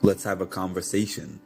Let's have a conversation.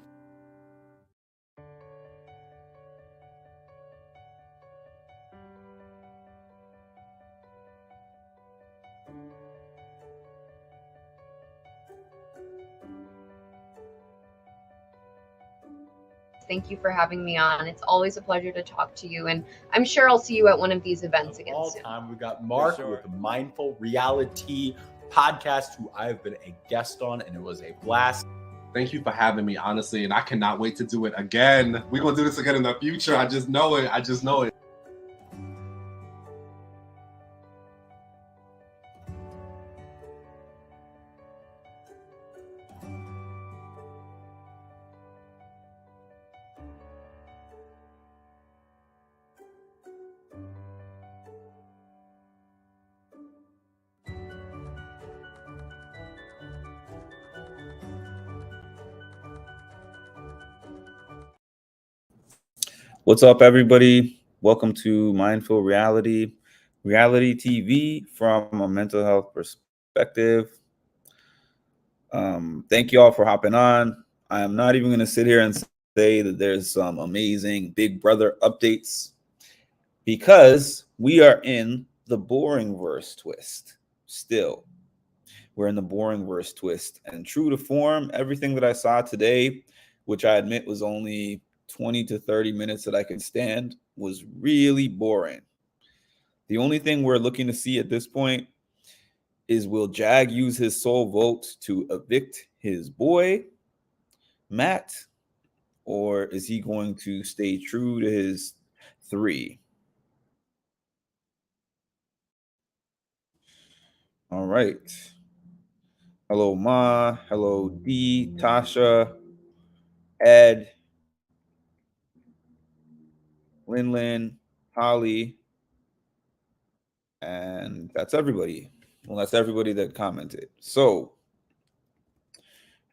Thank you for having me on. It's always a pleasure to talk to you, and I'm sure I'll see you at one of these events again all soon. time. We got Mark with the Mindful Reality podcast, who I've been a guest on, and it was a blast. Thank you for having me, honestly, and I cannot wait to do it again. We're going to do this again in the future. I just know it. What's up, everybody? Welcome to Mindful Reality TV from a mental health perspective. Thank you all for hopping on. I am not even going to sit here and say that there's some amazing Big Brother updates, because we are in the Boringverse twist still. We're in the Boringverse twist, and true to form, everything that I saw today, which I admit was only 20 to 30 minutes that I could stand, was really boring. The only thing we're looking to see at this point is, will Jag use his sole vote to evict his boy, Matt, or is he going to stay true to his 3? All right. Hello, Ma. Hello, D, Tasha, Ed, Lin, Holly, and that's everybody. Well, that's everybody that commented. So,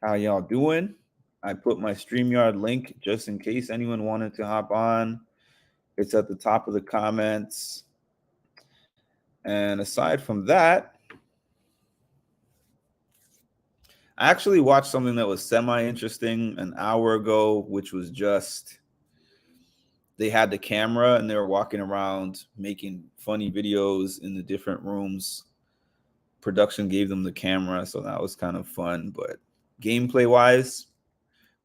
how y'all doing? I put my StreamYard link just in case anyone wanted to hop on. It's at the top of the comments. And aside from that, I actually watched something that was semi-interesting an hour ago, which was just, they had the camera and they were walking around making funny videos in the different rooms. Production gave them the camera, so that was kind of fun. But gameplay wise,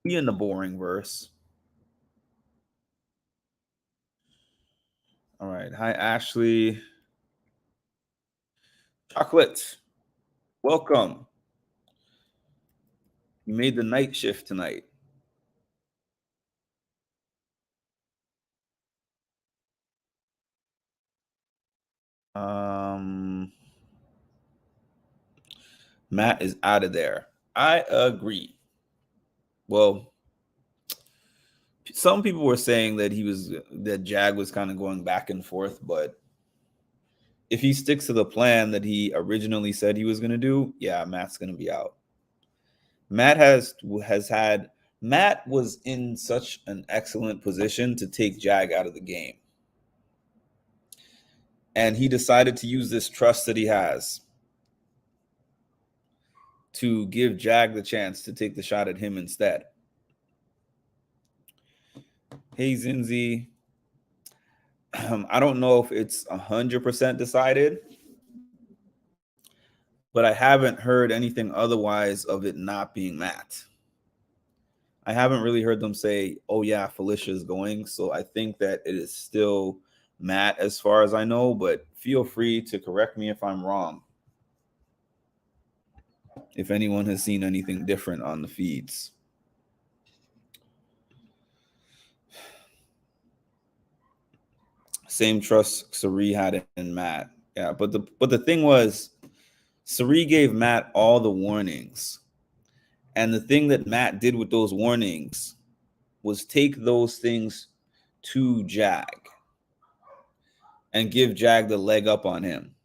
we in the Boringverse. All right. Hi, Ashley. Chocolate, welcome. You made the night shift tonight. Matt is out of there. I agree. Well, some people were saying that that Jag was kind of going back and forth, but if he sticks to the plan that he originally said he was going to do, yeah, Matt's going to be out. Matt was in such an excellent position to take Jag out of the game. And he decided to use this trust that he has to give Jag the chance to take the shot at him instead. Hey, Zinzi. I don't know if it's 100% decided, but I haven't heard anything otherwise of it not being Matt. I haven't really heard them say, oh yeah, Felicia is going. So I think that it is still Matt as far as I know, but feel free to correct me if I'm wrong. If anyone has seen anything different on the feeds. Same trust Sari had in Matt. Yeah, but the thing was, Sari gave Matt all the warnings. And the thing that Matt did with those warnings was take those things to Jag and give Jag the leg up on him.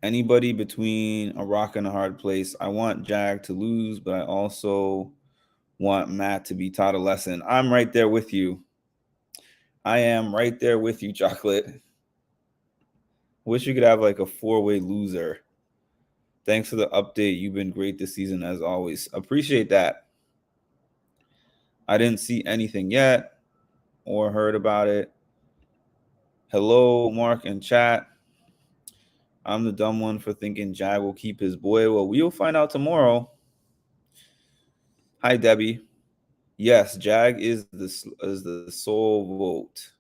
Anybody between a rock and a hard place. I want Jag to lose, but I also want Matt to be taught a lesson. I'm right there with you. I am right there with you, Chocolate. Wish you could have like a 4-way loser. Thanks for the update. You've been great this season as always. Appreciate that. I didn't see anything yet or heard about it. Hello, Mark and chat. I'm the dumb one for thinking Jag will keep his boy. Well, we'll find out tomorrow. Hi, Debbie. Yes, Jag is the sole vote.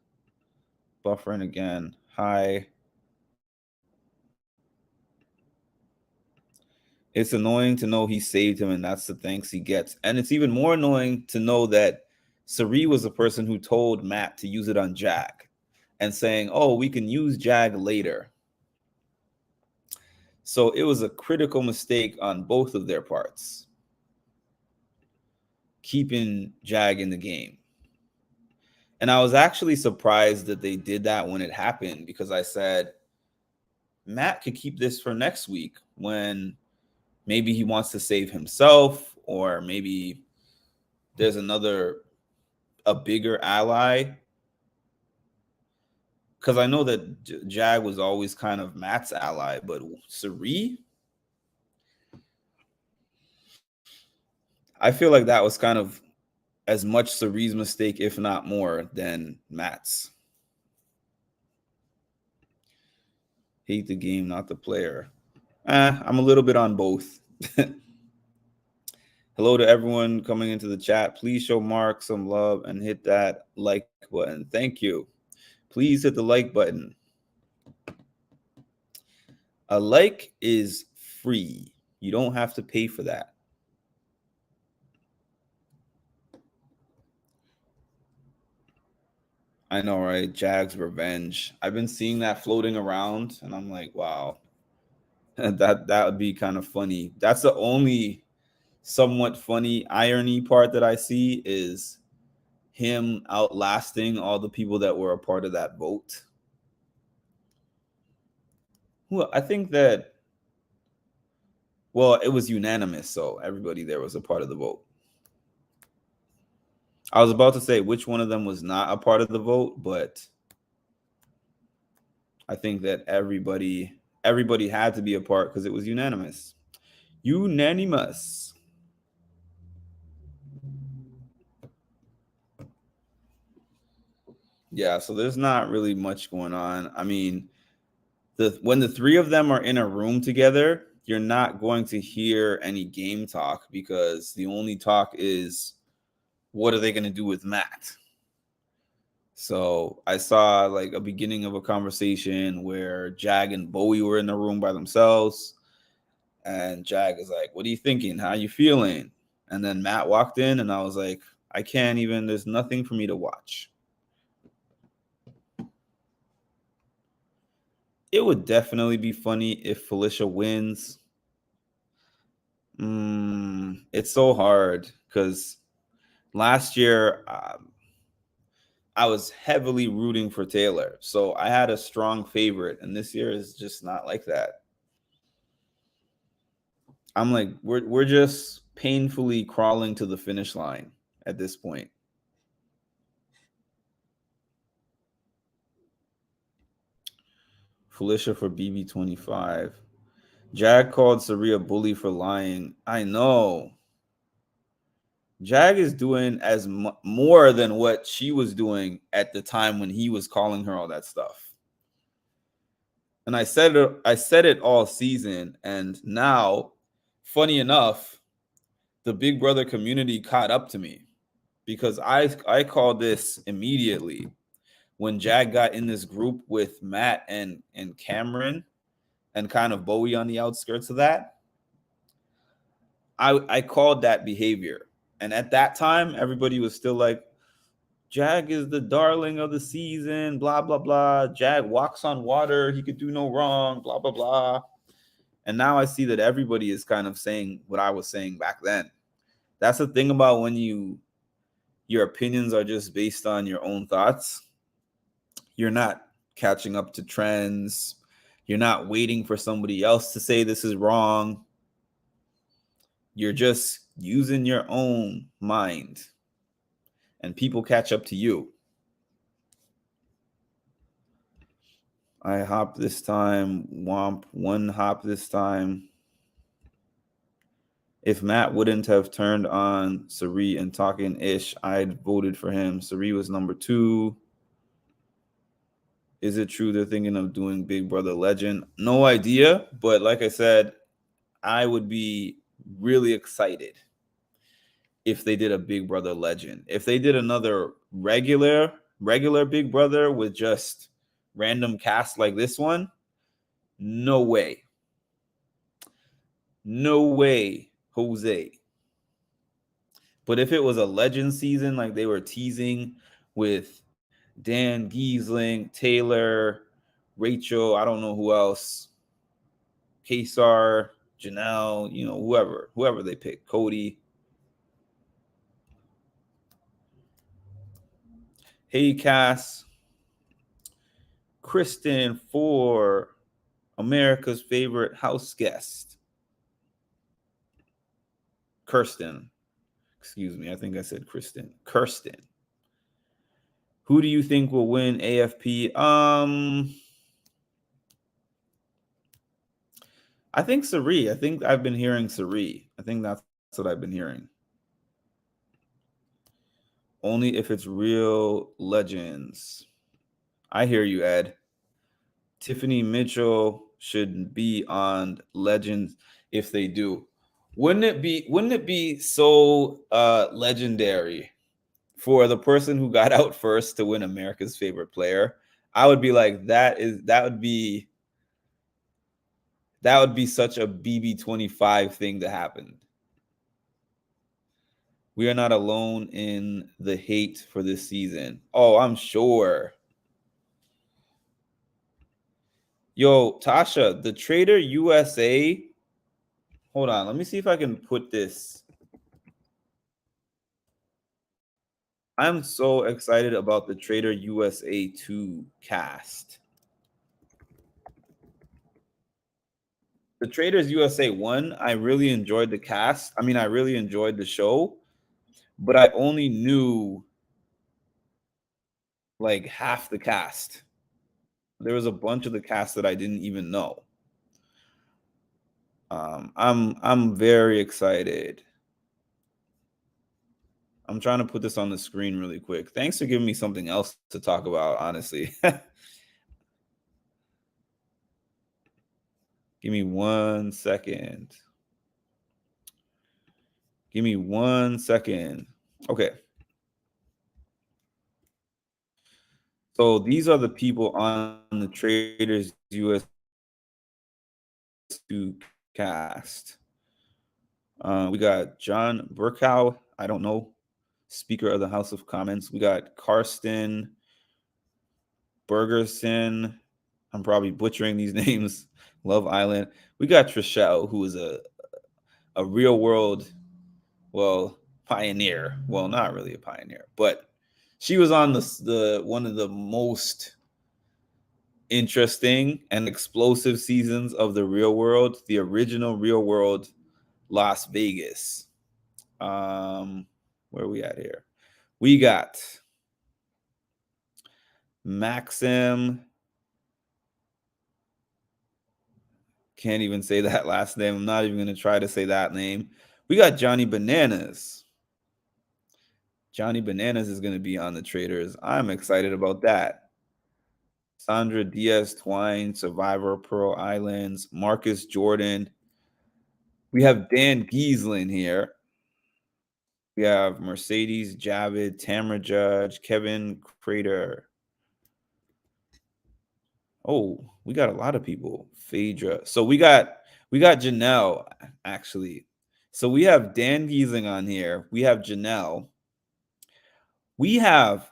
Buffering again. Hi. It's annoying to know he saved him, and that's the thanks he gets. And it's even more annoying to know that Sari was the person who told Matt to use it on Jag and saying, oh, we can use Jag later. So it was a critical mistake on both of their parts, keeping Jag in the game. And I was actually surprised that they did that when it happened, because I said, Matt could keep this for next week when maybe he wants to save himself, or maybe there's a bigger ally. Because I know that Jag was always kind of Matt's ally, but Sari, I feel like that was kind of as much Sari's mistake, if not more, than Matt's. Hate the game, not the player. I'm a little bit on both. Hello to everyone coming into the chat. Please show Mark some love and hit that like button. Thank you. Please hit the like button. A like is free. You don't have to pay for that. I know, right? Jag's revenge. I've been seeing that floating around, and I'm like, wow, that would be kind of funny. That's the only somewhat funny irony part that I see, is him outlasting all the people that were a part of that vote. Well, I think that, well, it was unanimous, so everybody there was a part of the vote. I was about to say which one of them was not a part of the vote, but I think that everybody had to be a part because it was unanimous. Unanimous. Yeah, so there's not really much going on. I mean, when the three of them are in a room together, you're not going to hear any game talk, because the only talk is, what are they going to do with Matt? So I saw like a beginning of a conversation where Jag and Bowie were in the room by themselves. And Jag is like, what are you thinking? How you feeling? And then Matt walked in, and I was like, I can't even, there's nothing for me to watch. It would definitely be funny if Felicia wins. It's so hard because last year I was heavily rooting for Taylor. So I had a strong favorite, and this year is just not like that. I'm like, we're just painfully crawling to the finish line at this point. Felicia for BB25. Jag called Sari a bully for lying. I know. Jag is doing as more than what she was doing at the time when he was calling her all that stuff. And I said it all season, and now, funny enough, the Big Brother community caught up to me, because I called this immediately when Jag got in this group with Matt and Cameron and kind of Bowie on the outskirts of that. I called that behavior. And at that time, everybody was still like, Jag is the darling of the season, blah, blah, blah. Jag walks on water. He could do no wrong, blah, blah, blah. And now I see that everybody is kind of saying what I was saying back then. That's the thing about when your opinions are just based on your own thoughts. You're not catching up to trends. You're not waiting for somebody else to say this is wrong. You're just using your own mind, and people catch up to you. I hop this time. Womp, one hop this time. If Matt wouldn't have turned on Sari and talking ish, I'd voted for him. Sari was number 2. Is it true they're thinking of doing Big Brother Legend? No idea, but like I said, I would be really excited if they did a Big Brother Legend. If they did another regular Big Brother with just random cast like this one, no way. No way, Jose. But if it was a Legend season like they were teasing with Dan Giesling, Taylor, Rachel, I don't know who else, Kesar, Janelle, whoever they pick, Cody. Hey, Cass. Kristen for America's favorite house guest. Kirsten. Excuse me. I think I said Kristen. Kirsten. Who do you think will win AFP? I think Sari. I think I've been hearing Sari. I think that's what I've been hearing. Only if it's real legends. I hear you, Ed. Tiffany Mitchell should be on Legends if they do. Wouldn't it be so legendary for the person who got out first to win America's favorite player? I would be like, that would be such a BB25 thing to happen. We are not alone in the hate for this season. Oh, I'm sure. Yo, Tasha, the Trader USA. Hold on. Let me see if I can put this. I'm so excited about the Trader USA 2 cast. The Traders USA 1, I really enjoyed the cast. I mean, I really enjoyed the show, but I only knew like half the cast. There was a bunch of the cast that I didn't even know. I'm very excited. I'm trying to put this on the screen really quick. Thanks for giving me something else to talk about, honestly. Give me 1 second. Give me 1 second. Okay. So these are the people on the Traders US 2 cast. We got John Burkow. I don't know. Speaker of the House of Commons. We got Karsten Bergerson. I'm probably butchering these names. Love Island. We got Trishelle, who is a real world, pioneer. Well, not really a pioneer, but she was on the one of the most interesting and explosive seasons of the Real World, the original Real World Las Vegas. Where are we at here? We got Maxim. Can't even say that last name. I'm not even going to try to say that name. We got Johnny Bananas. Johnny Bananas is going to be on the Traders. I'm excited about that. Sandra Diaz Twine, Survivor, Pearl Islands, Marcus Jordan. We have Dan Giesling here. We have Mercedes Javid, Tamara Judge, Kevin Crater. Oh, we got a lot of people. Phaedra. So we got Janelle, actually. So we have Dan Giesling on here. We have Janelle. We have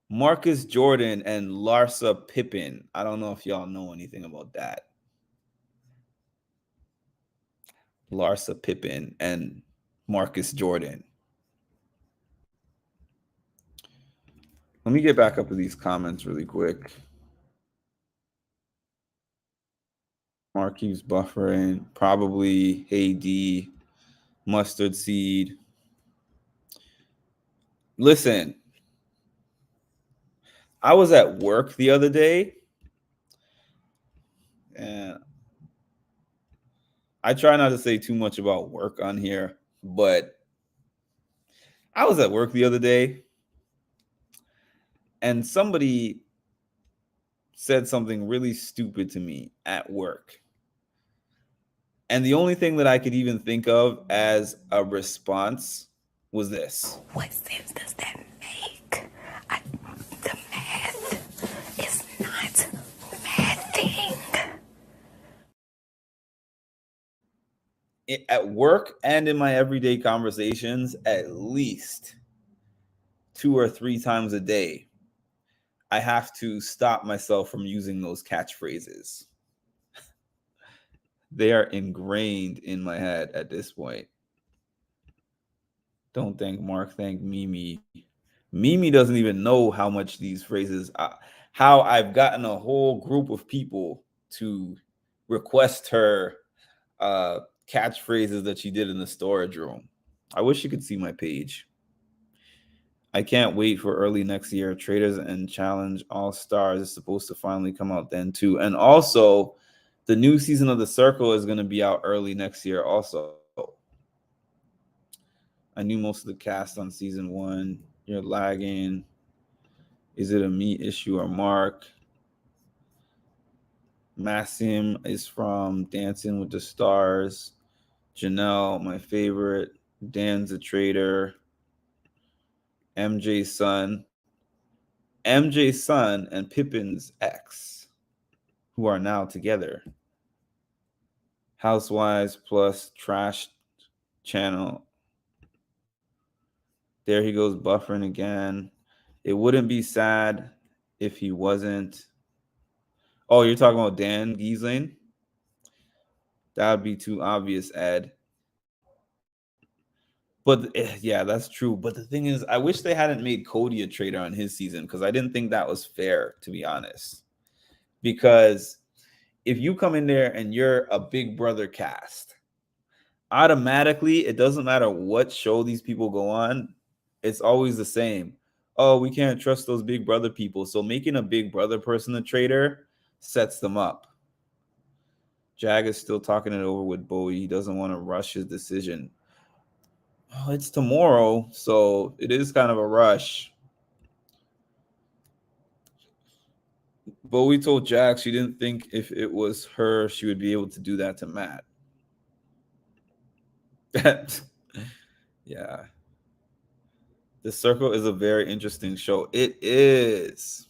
Marcus Jordan and Larsa Pippen. I don't know if y'all know anything about that. Larsa Pippen and Marcus Jordan. Let me get back up to these comments really quick. Marquise buffering, probably AD, mustard seed. Listen, I was at work the other day, and I try not to say too much about work on here, but I was at work the other day and somebody said something really stupid to me at work. And the only thing that I could even think of as a response was this. What sense does that make? The math is not mathing. At work and in my everyday conversations, at least 2 or 3 times a day, I have to stop myself from using those catchphrases. They are ingrained in my head at this point. Don't thank Mark, thank Mimi. Mimi doesn't even know how much these phrases, how I've gotten a whole group of people to request her catchphrases that she did in the storage room. I wish you could see my page. I can't wait for early next year. Traitors and Challenge All Stars is supposed to finally come out then too. And also, the new season of The Circle is going to be out early next year also. I knew most of the cast on season 1. You're lagging. Is it a me issue or Mark? Massim is from Dancing with the Stars. Janelle, my favorite. Dan's a traitor. MJ's son and Pippin's ex, who are now together. Housewives plus Trash Channel. There he goes buffering again. It wouldn't be sad if he wasn't. Oh, you're talking about Dan Giesling? That would be too obvious, Ed. But yeah, that's true. But the thing is, I wish they hadn't made Cody a traitor on his season because I didn't think that was fair, to be honest. Because if you come in there and you're a Big Brother cast, automatically, it doesn't matter what show these people go on, it's always the same. Oh, we can't trust those Big Brother people. So making a Big Brother person a traitor sets them up. Jag is still talking it over with Bowie. He doesn't want to rush his decision. Oh, it's tomorrow, so it is kind of a rush. Bowie told Jack she didn't think if it was her, she would be able to do that to Matt. Yeah. The Circle is a very interesting show. It is.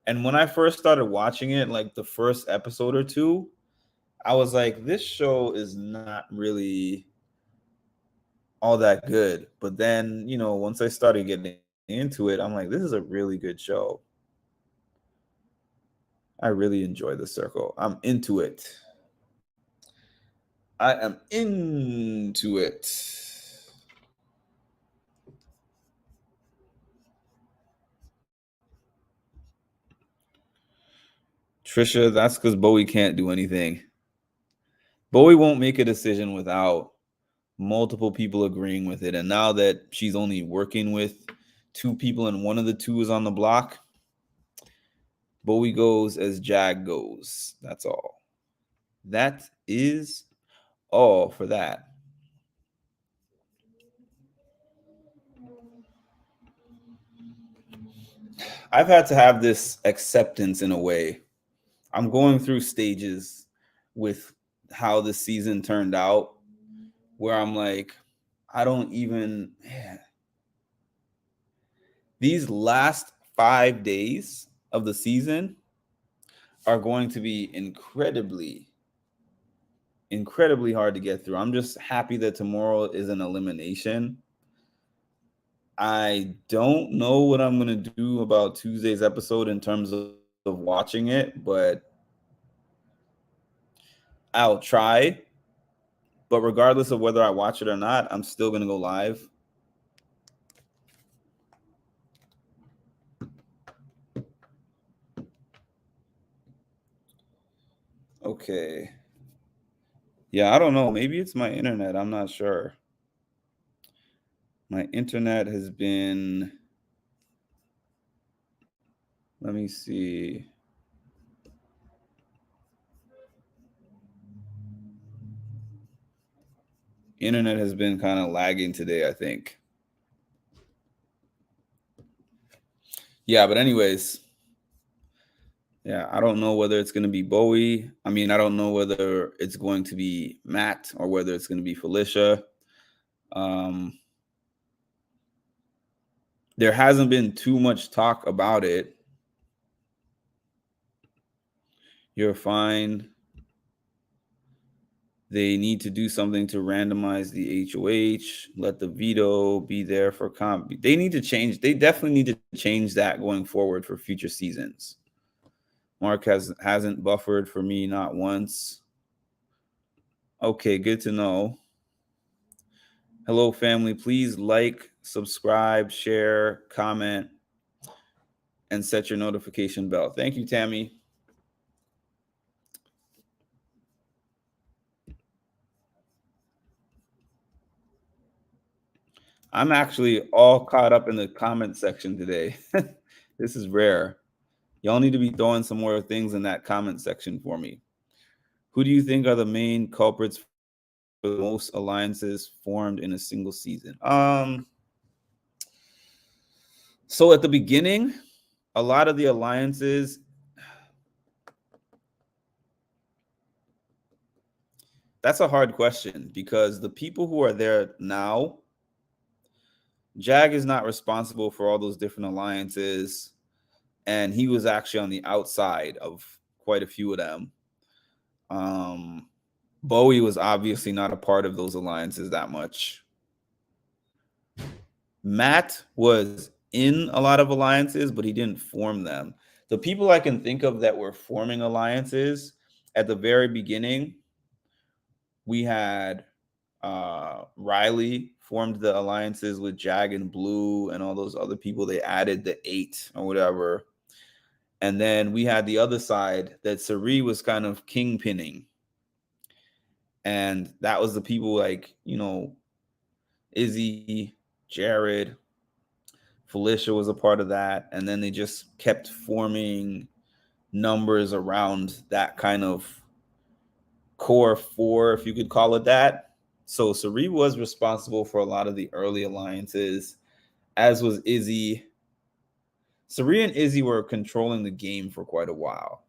And when I first started watching it, like the first episode or two, I was like, this show is not really all that good. But then, once I started getting into it, I'm like, this is a really good show. I really enjoy The Circle. I'm into it. I am into it. Trisha, that's because Bowie can't do anything. Bowie won't make a decision without multiple people agreeing with it. And now that she's only working with 2 people and one of the 2 is on the block, Bowie goes as Jag goes. That's all. That is all for that. I've had to have this acceptance in a way. I'm going through stages with how the season turned out where I'm like, I don't even, man. These last 5 days of the season are going to be incredibly hard to get through. I'm just happy that tomorrow is an elimination. I don't know what I'm going to do about Tuesday's episode in terms of watching it, but I'll try. But regardless of whether I watch it or not, I'm still going to go live. Okay. Yeah, I don't know. Maybe it's my internet. I'm not sure. My internet has been, let me see. Internet has been kind of lagging today, I think. Yeah, but anyways, yeah, I don't know whether it's going to be Bowie. I mean, I don't know whether it's going to be Matt or whether it's going to be Felicia. There hasn't been too much talk about it. You're fine. They need to do something to randomize the HOH. Let the veto be there for comp. They need to change. They definitely need to change that going forward for future seasons. Mark hasn't buffered for me, not once. Okay, good to know. Hello, family. Please like, subscribe, share, comment, and set your notification bell. Thank you, Tammy. I'm actually all caught up in the comment section today. This is rare. Y'all need to be throwing some more things in that comment section for me. Who do you think are the main culprits for the most alliances formed in a single season? So at the beginning, a lot of the alliances, that's a hard question because the people who are there now, Jag is not responsible for all those different alliances, and he was actually on the outside of quite a few of them. Bowie was obviously not a part of those alliances that much. Matt was in a lot of alliances, but he didn't form them. The people I can think of that were forming alliances at the very beginning, we had Riley formed the alliances with Jag and Blue and all those other people. They added the 8 or whatever. And then we had the other side that Sari was kind of kingpinning. And that was the people like, you know, Izzy, Jared, Felicia was a part of that. And then they just kept forming numbers around that kind of core 4, if you could call it that. So Sari was responsible for a lot of the early alliances, as was Izzy. Sari and Izzy were controlling the game for quite a while.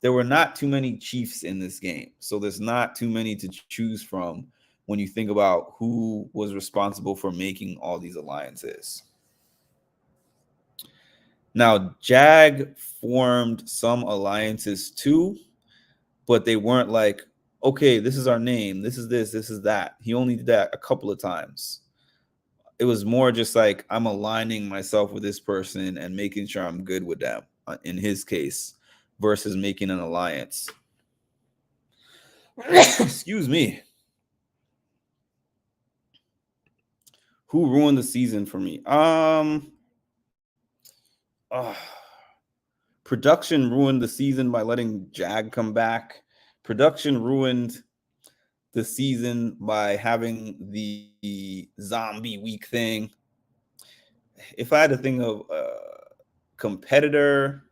There were not too many chiefs in this game, so there's not too many to choose from when you think about who was responsible for making all these alliances. Now, Jag formed some alliances too, but they weren't like, okay, this is our name, this is that. He only did that a couple of times. It was more just like, I'm aligning myself with this person and making sure I'm good with them, in his case, versus making an alliance. Excuse me. Who ruined the season for me? Production ruined the season by letting Jag come back. Production ruined the season by having the zombie week thing. If I had to think of a competitor,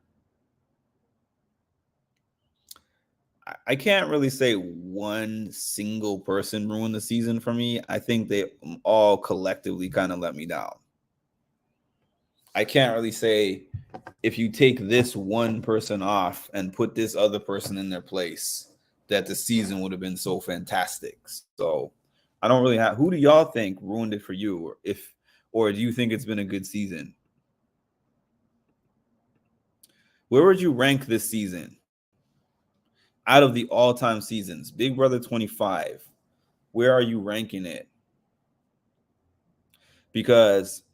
I can't really say one single person ruined the season for me. I think they all collectively kind of let me down. I can't really say if you take this one person off and put this other person in their place, that the season would have been so fantastic. So I don't really have. Who do y'all think ruined it for you, or do you think it's been a good season? Where would you rank this season out of the all-time seasons? Big Brother 25. Where are you ranking it? Because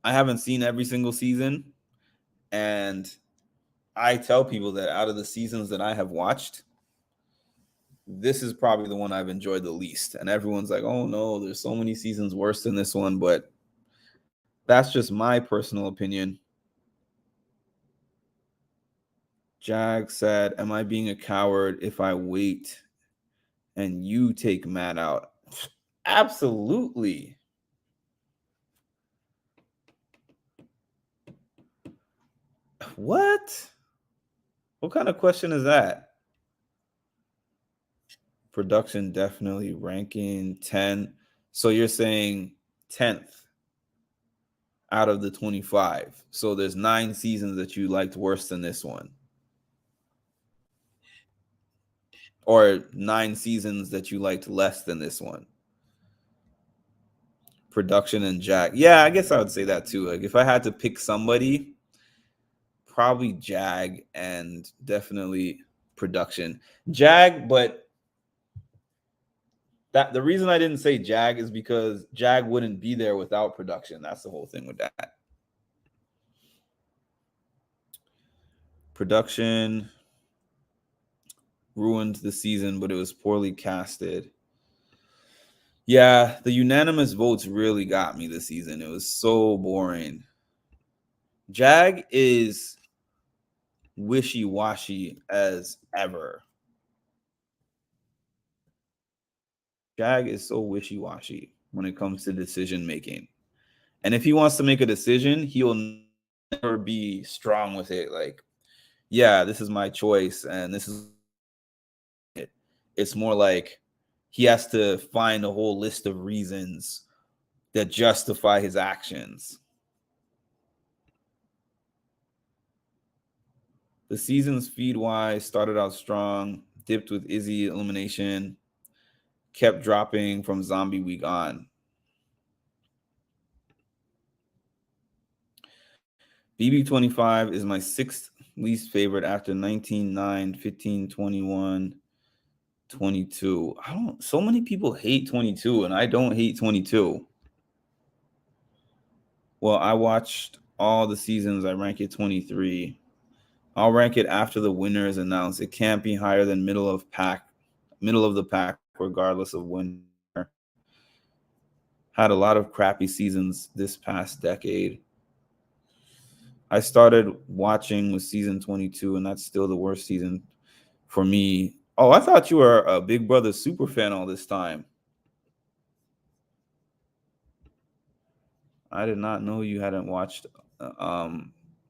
I haven't seen every single season, and I tell people that out of the seasons that I have watched, this is probably the one I've enjoyed the least. And everyone's like, oh no, there's so many seasons worse than this one. But that's just my personal opinion. Jag said, am I being a coward if I wait and you take Matt out? Absolutely. What kind of question is that? Production definitely ranking 10. So you're saying 10th out of the 25. So there's 9 seasons that you liked worse than this one. Or 9 seasons that you liked less than this one. Production and Jag. Yeah, I guess I would say that too. Like if I had to pick somebody, probably Jag and definitely Production. Jag, but that the reason I didn't say Jag is because Jag wouldn't be there without Production. That's the whole thing with that. Production ruined the season, but it was poorly casted. Yeah, the unanimous votes really got me this season. It was so boring. Jag is wishy-washy as ever. Jag is so wishy-washy when it comes to decision making. And if he wants to make a decision, he will never be strong with it. Like, yeah, this is my choice and this is it. It's more like he has to find a whole list of reasons that justify his actions. The season's feed-wise started out strong, dipped with Izzy elimination, kept dropping from Zombie Week on. BB25 is my 6th least favorite after 19, 9, 15, 21, 22. So many people hate 22, and I don't hate 22. Well, I watched all the seasons. I rank it 23. I'll rank it after the winner is announced. It can't be higher than middle of the pack, regardless of winner. Had a lot of crappy seasons this past decade. I started watching with season 22, and that's still the worst season for me. Oh, I thought you were a Big Brother super fan all this time. I did not know you hadn't watched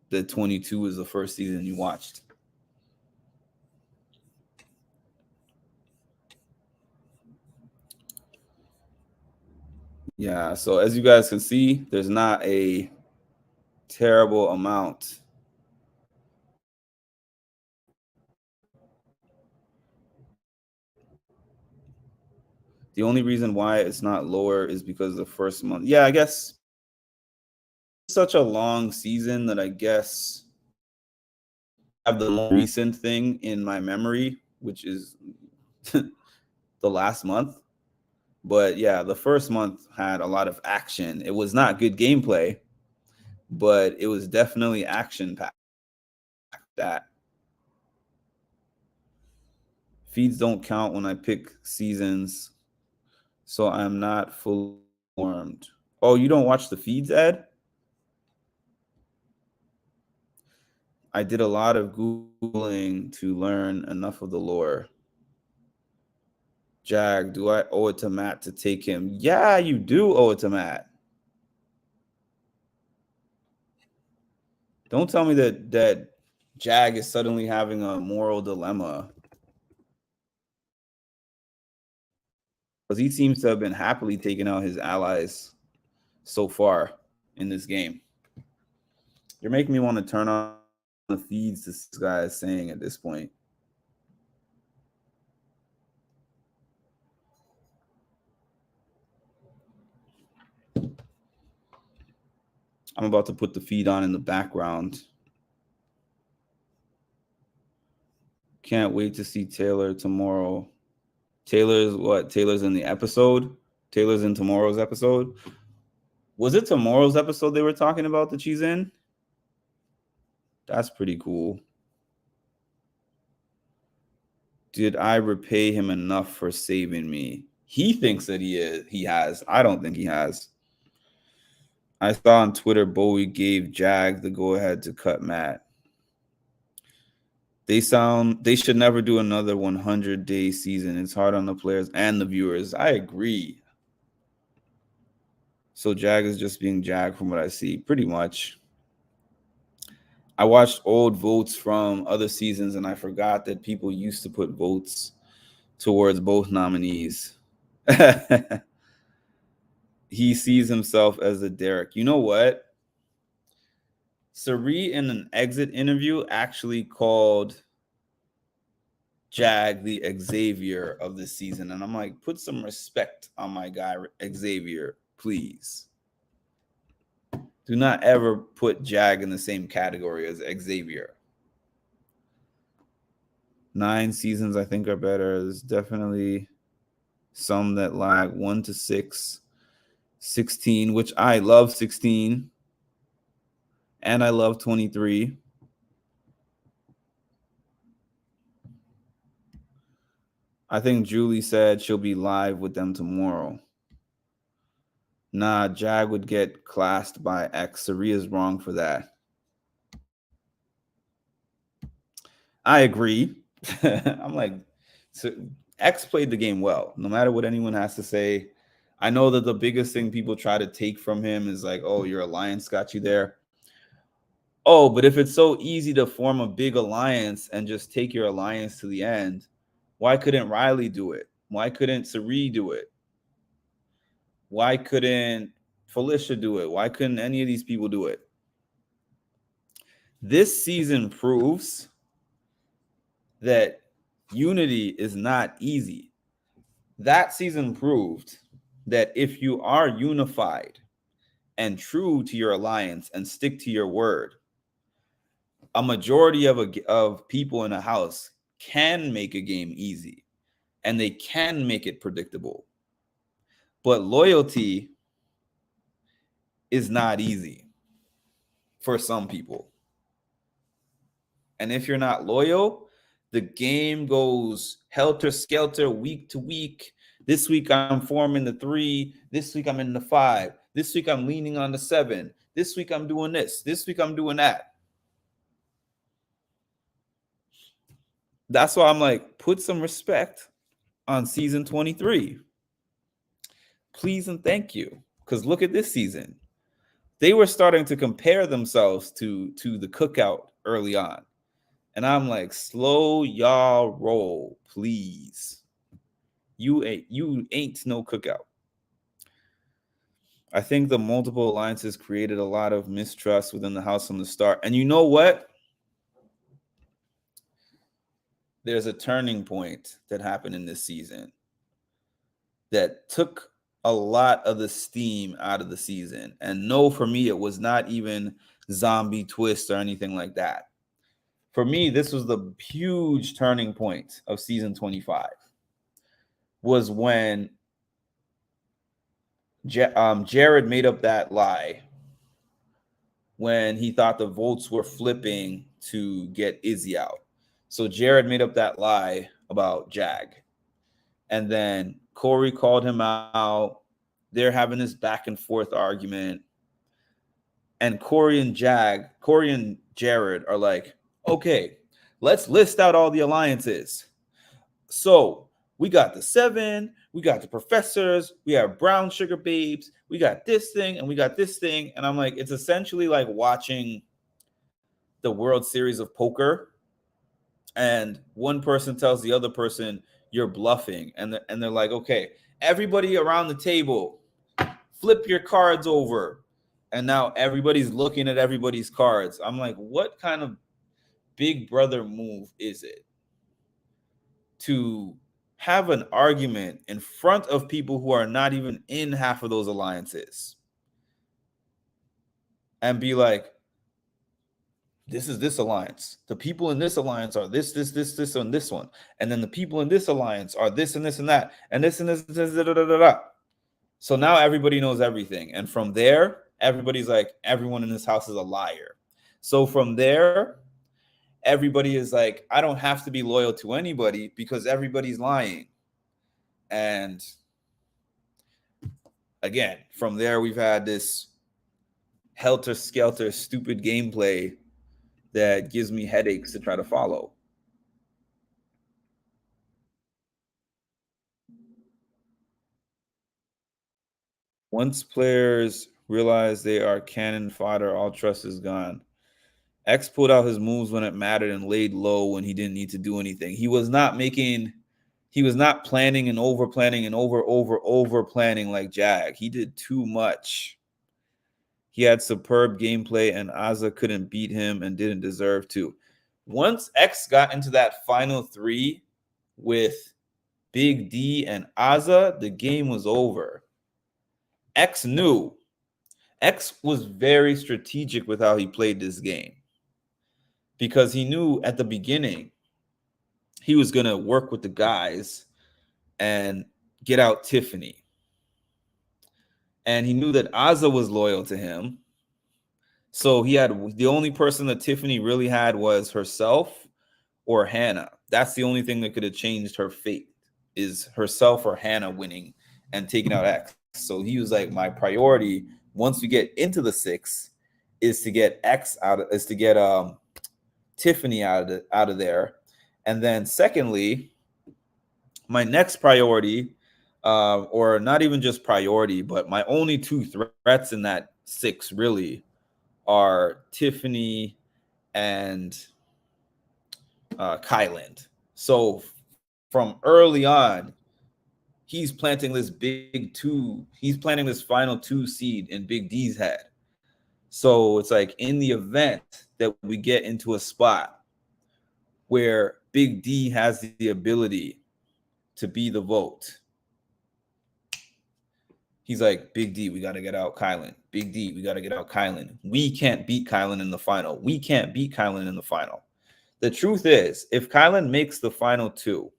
the 22 was the first season you watched. Yeah, so as you guys can see, there's not a terrible amount. The only reason why it's not lower is because the first month. Yeah, I guess it's such a long season that I guess I have the most recent thing in my memory, which is the last month. But yeah, the first month had a lot of action. It was not good gameplay, but it was definitely action-packed. That feeds don't count when I pick seasons, so I'm not fully informed. Oh, you don't watch the feeds, Ed? I did a lot of Googling to learn enough of the lore. Jag, do I owe it to Matt to take him? Yeah, you do owe it to Matt. Don't tell me that Jag is suddenly having a moral dilemma. Because he seems to have been happily taking out his allies so far in this game. You're making me want to turn on the feeds this guy is saying at this point. I'm about to put the feed on in the background. Can't wait to see Taylor tomorrow. Taylor's what? Taylor's in the episode? Taylor's in tomorrow's episode? Was it tomorrow's episode they were talking about that she's in? That's pretty cool. Did I repay him enough for saving me? He thinks that he has. I don't think he has. I saw on Twitter Bowie gave Jag the go-ahead to cut Matt. They should never do another 100-day season. It's hard on the players and the viewers. I agree. So Jag is just being Jag from what I see, pretty much. I watched old votes from other seasons, and I forgot that people used to put votes towards both nominees. He sees himself as a Derek. You know what? Sari in an exit interview actually called Jag the Xavier of the season. And I'm like, put some respect on my guy, Xavier, please. Do not ever put Jag in the same category as Xavier. 9 seasons, I think, are better. There's definitely some that lag 1 to 6. 16, which I love 16. And I love 23. I think Julie said she'll be live with them tomorrow. Nah, Jag would get classed by X. Saria's wrong for that. I agree. I'm like, so X played the game well, no matter what anyone has to say. I know that the biggest thing people try to take from him is like, oh, your alliance got you there. Oh, but if it's so easy to form a big alliance and just take your alliance to the end, why couldn't Riley do it? Why couldn't Sari do it? Why couldn't Felicia do it? Why couldn't any of these people do it? This season proves that unity is not easy. That season proved that if you are unified and true to your alliance and stick to your word, a majority of people in a house can make a game easy and they can make it predictable. But loyalty is not easy for some people. And if you're not loyal, the game goes helter-skelter week to week. This week I'm forming the 3. This week I'm in the 5. This week I'm leaning on the 7. This week I'm doing this. This week I'm doing that. That's why I'm like, put some respect on season 23. Please and thank you. Because look at this season. They were starting to compare themselves to the cookout early on. And I'm like, slow y'all roll, please. You ain't no cookout. I think the multiple alliances created a lot of mistrust within the house from the start. And you know what? There's a turning point that happened in this season that took a lot of the steam out of the season. And no, for me, it was not even zombie twist or anything like that. For me, this was the huge turning point of season 25. Was when Jared made up that lie when he thought the votes were flipping to get Izzy out. So Jared made up that lie about Jag. And then Corey called him out. They're having this back and forth argument. And Corey and Jared are like, okay, let's list out all the alliances. So we got the 7, we got the professors, we have brown sugar babes, we got this thing, and we got this thing. And I'm like, it's essentially like watching the World Series of Poker. And one person tells the other person, you're bluffing. And they're like, okay, everybody around the table, flip your cards over. And now everybody's looking at everybody's cards. I'm like, what kind of big brother move is it to have an argument in front of people who are not even in half of those alliances and be like, this is this alliance. The people in this alliance are this, and this one. And then the people in this alliance are this and this and that. And this and this. Da, da, da, da, da. So now everybody knows everything. And from there, everybody's like, everyone in this house is a liar. So from there, everybody is like, I don't have to be loyal to anybody because everybody's lying. And again, from there, we've had this helter-skelter stupid gameplay that gives me headaches to try to follow. Once players realize they are cannon fodder, all trust is gone. X pulled out his moves when it mattered and laid low when he didn't need to do anything. He was not making He was not planning and over planning and over planning like Jag. He did too much. He had superb gameplay, and Aza couldn't beat him and didn't deserve to. Once X got into that final 3 with Big D and Aza, the game was over. X knew. X was very strategic with how he played this game, because he knew at the beginning he was going to work with the guys and get out Tiffany. And he knew that Aza was loyal to him. So he had, the only person that Tiffany really had was herself or Hannah. That's the only thing that could have changed her fate, is herself or Hannah winning and taking out X. So he was like, my priority once we get into the 6 is to get X out of, is to get Tiffany out of there. And then secondly, my next priority, or not even just priority, but my only 2 threats in that 6 really are Tiffany and Kyland. So from early on, he's planting this big 2. He's planting this final 2 seed in Big D's head. So it's like, in the event that we get into a spot where Big D has the ability to be the vote, he's like, Big D, we got to get out Kylan. Big D, we got to get out Kylan. We can't beat Kylan in the final. We can't beat Kylan in the final. The truth is, if Kylan makes the final 2,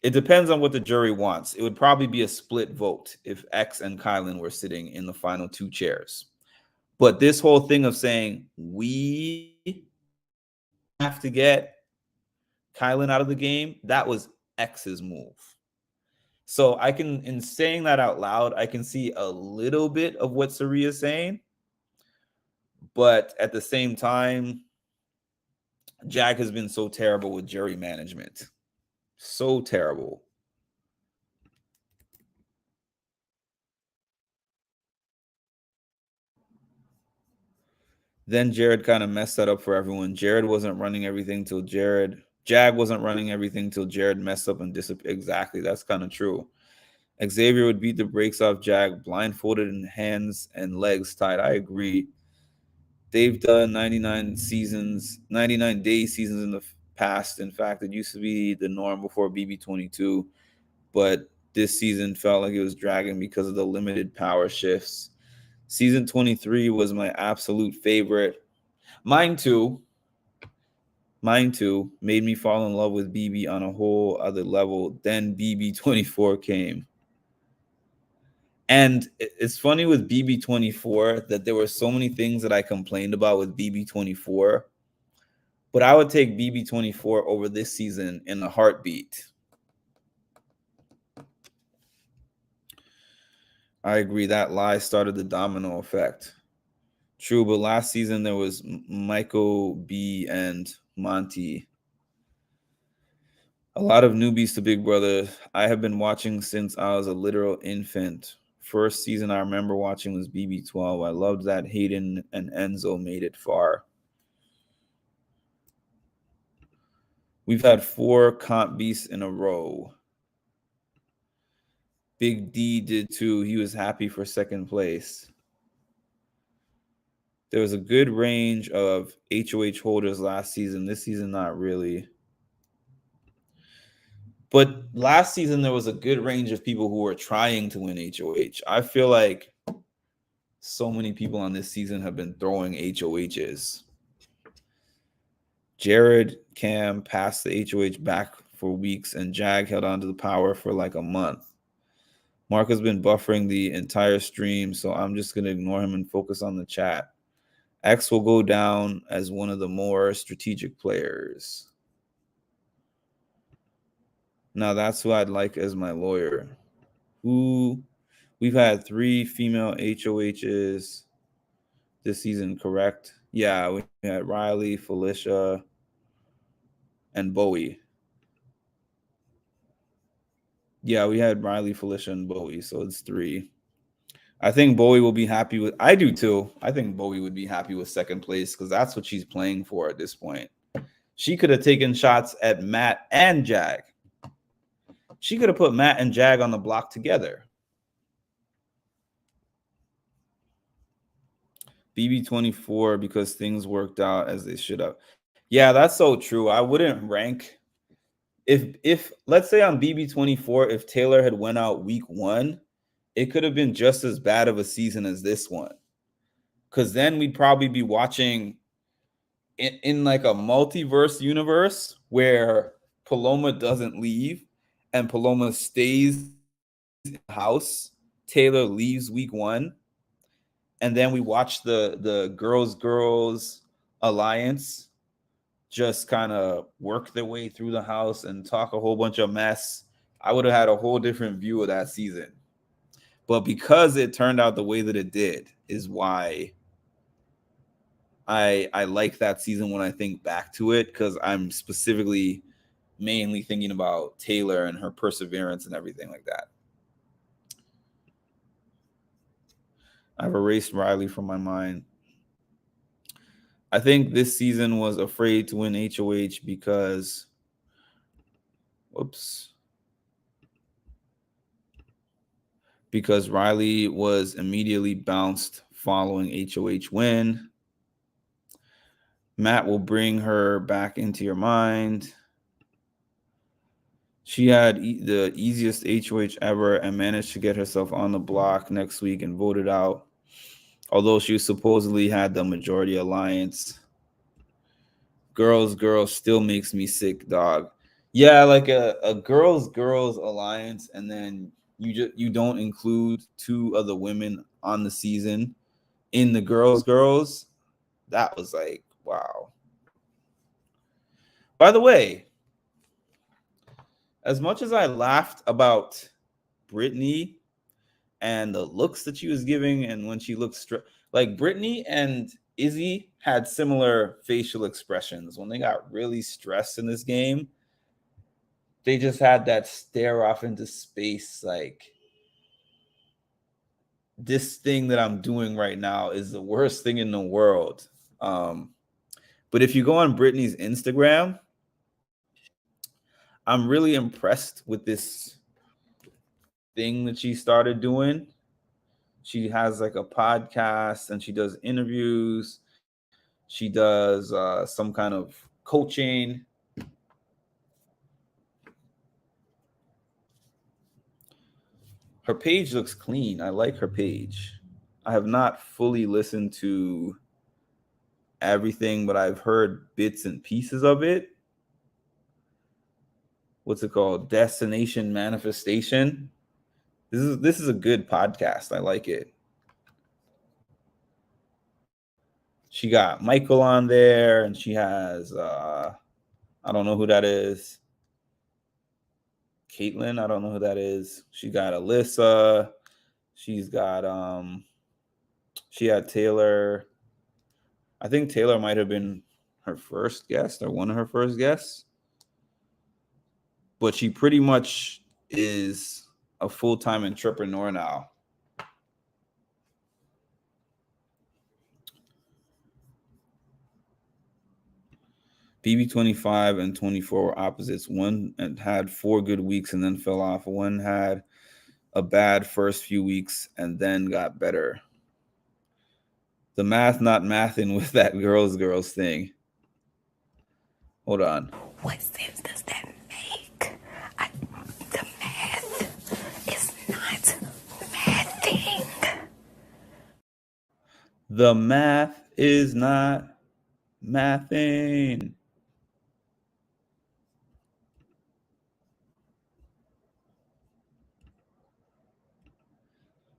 it depends on what the jury wants. It would probably be a split vote if X and Kylan were sitting in the final 2 chairs. But this whole thing of saying we have to get Kylan out of the game, that was X's move. So I can, in saying that out loud, I can see a little bit of what Saria is saying. But at the same time, Jag has been so terrible with jury management. So terrible. Then Jared kind of messed that up for everyone. Jared wasn't running everything till Jag wasn't running everything till Jared messed up and disappeared. Exactly. That's kind of true. Xavier would beat the brakes off Jag, blindfolded and hands and legs tied. I agree. They've done 99 day seasons in the past. In fact, it used to be the norm before BB22, but this season felt like it was dragging because of the limited power shifts. Season 23 was my absolute favorite. Mine too. Made me fall in love with BB on a whole other level. Then BB24 came. And it's funny with BB24 that there were so many things that I complained about with BB24, but I would take BB24 over this season in a heartbeat. I agree, that lie started the domino effect. True, but last season there was Michael B and Monty. A lot of newbies to Big Brother. I have been watching since I was a literal infant. First season I remember watching was BB12. I loved that Hayden and Enzo made it far. We've had 4 comp beasts in a row. Big D did too. He was happy for second place. There was a good range of HOH holders last season. This season, not really. But last season, there was a good range of people who were trying to win HOH. I feel like so many people on this season have been throwing HOHs. Jared, Cam passed the HOH back for weeks, and Jag held on to the power for like a month. Mark has been buffering the entire stream, so I'm just going to ignore him and focus on the chat. X will go down as one of the more strategic players. Now that's who I'd like as my lawyer. We've had 3 female HOHs this season, correct? Yeah, we had Riley, Felicia, and Bowie. Yeah, we had Riley, Felicia, and Bowie, so it's 3. I think Bowie will be happy with. I do too. I think Bowie would be happy with second place because that's what she's playing for at this point. She could have taken shots at Matt and Jag. She could have put Matt and Jag on the block together. BB24 because things worked out as they should have. Yeah, that's so true. I wouldn't rank if let's say on BB24, if Taylor had went out week 1, it could have been just as bad of a season as this one. Because then we'd probably be watching in like a multiverse universe where Paloma doesn't leave and Paloma stays in the house. Taylor leaves week 1. And then we watch the girls alliance just kind of work their way through the house and talk a whole bunch of mess. I would have had a whole different view of that season. But because it turned out the way that it did is why I like that season when I think back to it, because I'm specifically mainly thinking about Taylor and her perseverance and everything like that. I've erased Riley from my mind. I think this season was afraid to win HOH because, because Riley was immediately bounced following HOH win. Matt will bring her back into your mind. She had the easiest HOH ever and managed to get herself on the block next week and voted out. Although she supposedly had the majority alliance. Girls still makes me sick, dog. Yeah, like a girls alliance, and then you don't include 2 other women on the season in the girls. That was like, wow. By the way, as much as I laughed about Brittany and the looks that she was giving, and when she looked like Brittany and Izzy had similar facial expressions when they got really stressed in this game. They just had that stare off into space, like, this thing that I'm doing right now is the worst thing in the world. But if you go on Brittany's Instagram, I'm really impressed with this thing that she started doing. She has like a podcast and she does interviews. She does some kind of coaching. Her page looks clean. I like her page. I have not fully listened to everything, but I've heard bits and pieces of it. What's it called? Destination Manifestation. This is a good podcast. I like it. She got Michael on there, and she has I don't know who that is. Caitlin, I don't know who that is. She got Alyssa. She's got she had Taylor. I think Taylor might have been her first guest or one of her first guests. But she pretty much is a full-time entrepreneur now. BB25 and 24 were opposites. One had 4 good weeks and then fell off. One had a bad first few weeks and then got better. The math not mathing with that girls thing. Hold on. What sense does that make? The math is not mathing. The math is not mathing.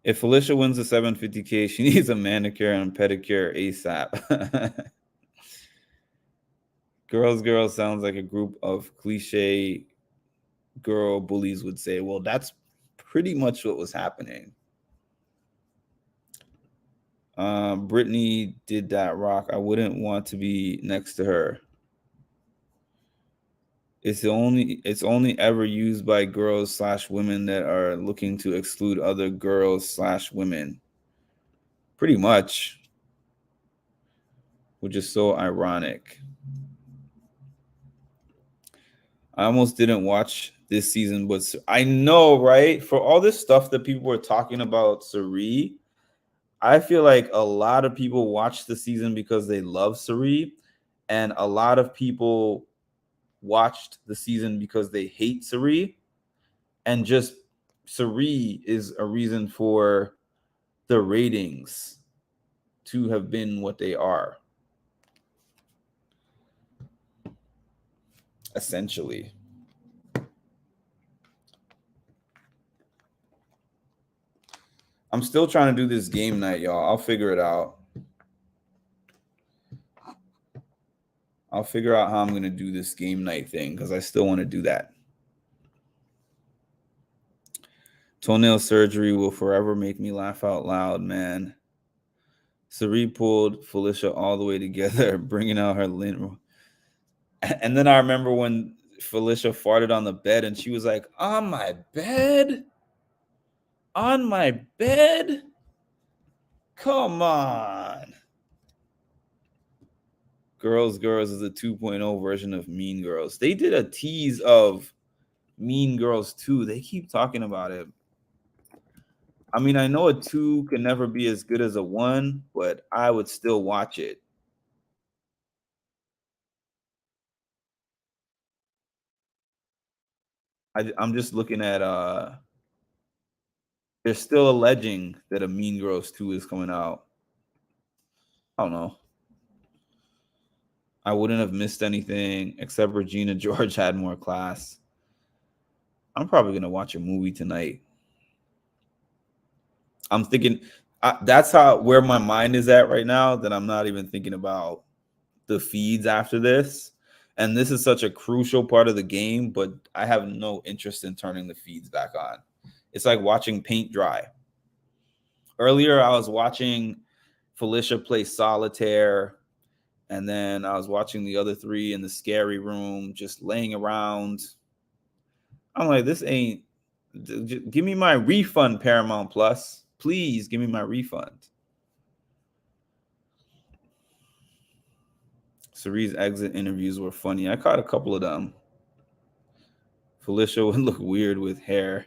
If Felicia wins the 750K, she needs a manicure and pedicure ASAP. Girls sounds like a group of cliche girl bullies would say. Well, that's pretty much what was happening. Brittany did that rock. I wouldn't want to be next to her. It's only ever used by girls / women that are looking to exclude other girls / women. Pretty much. Which is so ironic. I almost didn't watch this season, but I know, right? For all this stuff that people were talking about Suri, I feel like a lot of people watch the season because they love Suri, and a lot of people watched the season because they hate Suri, and just Suri is a reason for the ratings to have been what they are, essentially. I'm still trying to do this game night, y'all. I'll figure it out. I'll figure out how I'm going to do this game night thing because I still want to do that. Toenail surgery will forever make me laugh out loud, man. Sari pulled Felicia all the way together, bringing out her lint. And then I remember when Felicia farted on the bed and she was like, on my bed? On my bed? Come on. Girls is a 2.0 version of Mean Girls. They did a tease of Mean Girls 2. They keep talking about it. I mean, I know a 2 can never be as good as a 1, but I would still watch it. I'm just looking at they're still alleging that a Mean Girls 2 is coming out. I don't know. I wouldn't have missed anything except Regina George had more class. I'm probably going to watch a movie tonight. I'm thinking that's where my mind is at right now, that I'm not even thinking about the feeds after this. And this is such a crucial part of the game, but I have no interest in turning the feeds back on. It's like watching paint dry. Earlier, I was watching Felicia play solitaire, and then I was watching the other 3 in the scary room, just laying around. I'm like, this ain't, give me my refund, Paramount Plus. Please give me my refund. Cerie's exit interviews were funny. I caught a couple of them. Felicia would look weird with hair.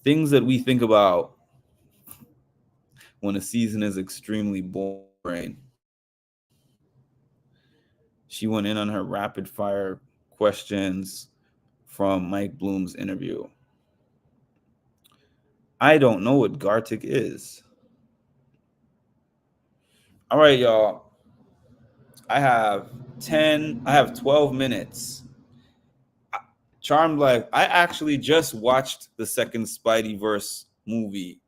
Things that we think about when a season is extremely boring. She went in on her rapid fire questions from Mike Bloom's interview. I don't know what Gartic is. All right, y'all. I have 12 minutes. Charmed Life. I actually just watched the second Spideyverse movie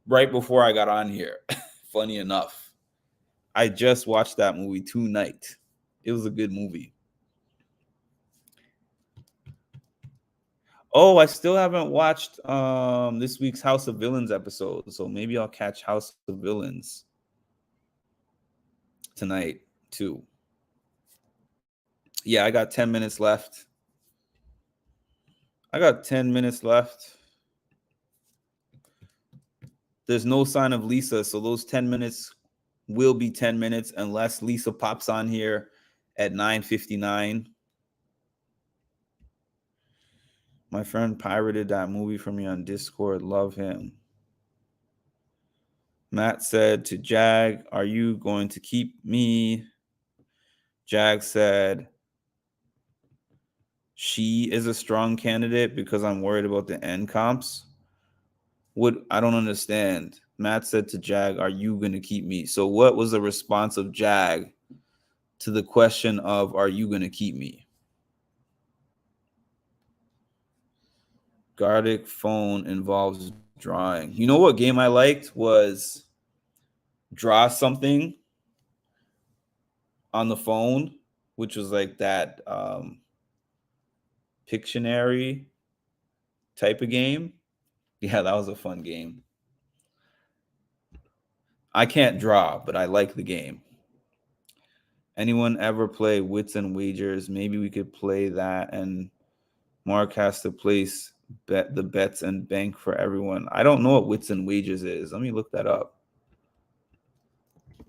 right before I got on here. Funny enough. I just watched that movie tonight. It was a good movie. Oh, I still haven't watched this week's House of Villains episode, so maybe I'll catch House of Villains tonight too. Yeah, I got 10 minutes left. There's no sign of Lisa, so those 10 minutes will be 10 minutes unless Lisa pops on here at 9:59. My friend pirated that movie for me on Discord. Love him. Matt said to Jag, are you going to keep me? Jag said, she is a strong candidate because I'm worried about the end comps. I don't understand. Matt said to Jag, are you going to keep me? So what was the response of Jag to the question of, are you going to keep me? Gardic phone involves drawing. You know what game I liked was draw something on the phone, which was like that Pictionary type of game. Yeah, that was a fun game. I can't draw, but I like the game. Anyone ever play Wits and Wagers? Maybe we could play that, and Mark has to place the bets and bank for everyone. I don't know what Wits and Wagers is. Let me look that up.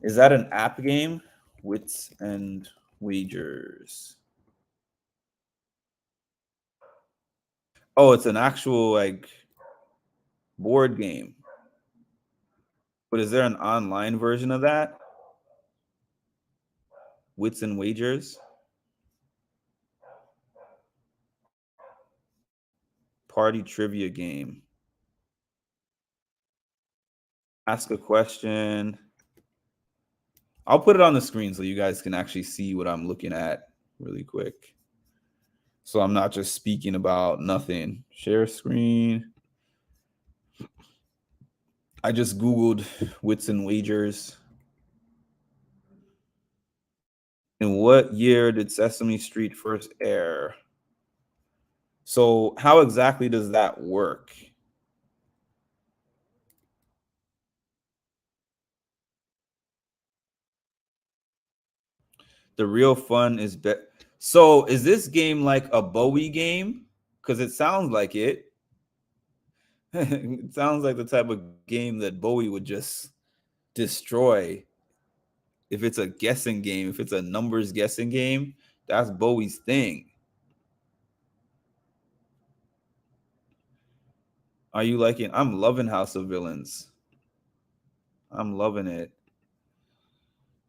Is that an app game? Wits and Wagers. Oh, it's an actual like board game. But is there an online version of that? Wits and Wagers? Party trivia game. Ask a question. I'll put it on the screen so you guys can actually see what I'm looking at really quick. So I'm not just speaking about nothing. Share screen. I just Googled Wits and Wagers. In what year did Sesame Street first air? So how exactly does that work? The real fun is so is this game like a Bowie game? Because it sounds like it. It sounds like the type of game that Bowie would just destroy. If it's a guessing game, if it's a numbers guessing game, that's Bowie's thing. Are you liking? I'm loving House of Villains. I'm loving it.